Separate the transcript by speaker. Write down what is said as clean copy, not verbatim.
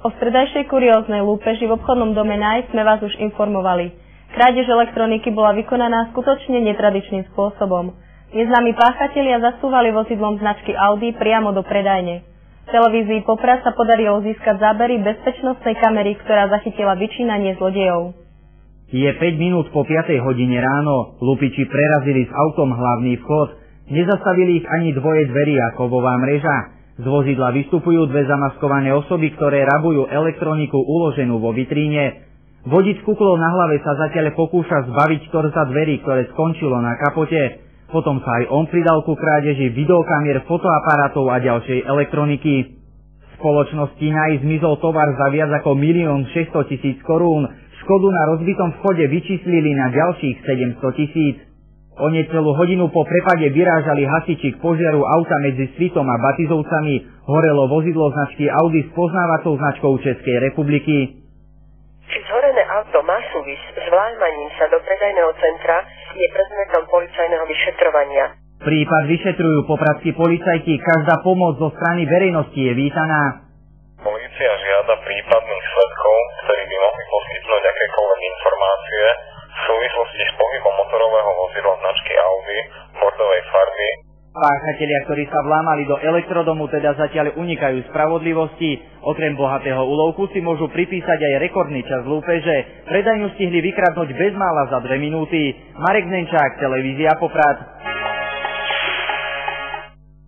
Speaker 1: O stredajšej kurióznej lúpeži v obchodnom dome Nice sme vás už informovali. Krádež elektroniky bola vykonaná skutočne netradičným spôsobom. Neznámi páchatelia zasúvali vozidlom značky Audi priamo do predajne. V televízii Poprad sa podarilo získať zábery bezpečnostnej kamery, ktorá zachytila vyčínanie zlodejov.
Speaker 2: Je 5 minút po 5 hodine ráno. Lupiči prerazili s autom hlavný vchod. Nezastavili ich ani dvoje dverí a kovová mreža. Z vozidla vystupujú dve zamaskované osoby, ktoré rabujú elektroniku uloženú vo vitríne. Vodič kuklov na hlave sa zatiaľ pokúša zbaviť torza dverí, ktoré skončilo na kapote. Potom sa aj on pridal ku krádeži videokamier, fotoaparátov a ďalšej elektroniky. V spoločnosti Nice zmizol tovar za viac ako 1 600 000 korún. Škodu na rozbitom vchode vyčíslili na ďalších 700 000. O necelú hodinu po prepade vyrážali hasiči k požiaru auta medzi Svitom a Batizovcami. Horelo vozidlo značky Audi s poznávacou značkou Českej republiky.
Speaker 3: Či zhorené auto má súvis s vlámaním sa do predajného centra, je predmetom policajného vyšetrovania.
Speaker 2: Prípad vyšetrujú popradskí policajti. Každá pomoc zo strany verejnosti je vítaná.
Speaker 4: Polícia žiada prípadných svedkov, ktorí by mohli poskytnúť akékoľvek informácie v súvislosti s pohybom motorového vozidla značky Audi bordovej farby.
Speaker 2: Páchatelia, ktorí sa vlámali do elektrodomu, teda zatiaľ unikajú spravodlivosti. Okrem bohatého úlovku si môžu pripísať aj rekordný čas lúpeže. Predajňu stihli vykradnúť bezmála za 2 minúty. Marek Znenčák, televízia Poprad.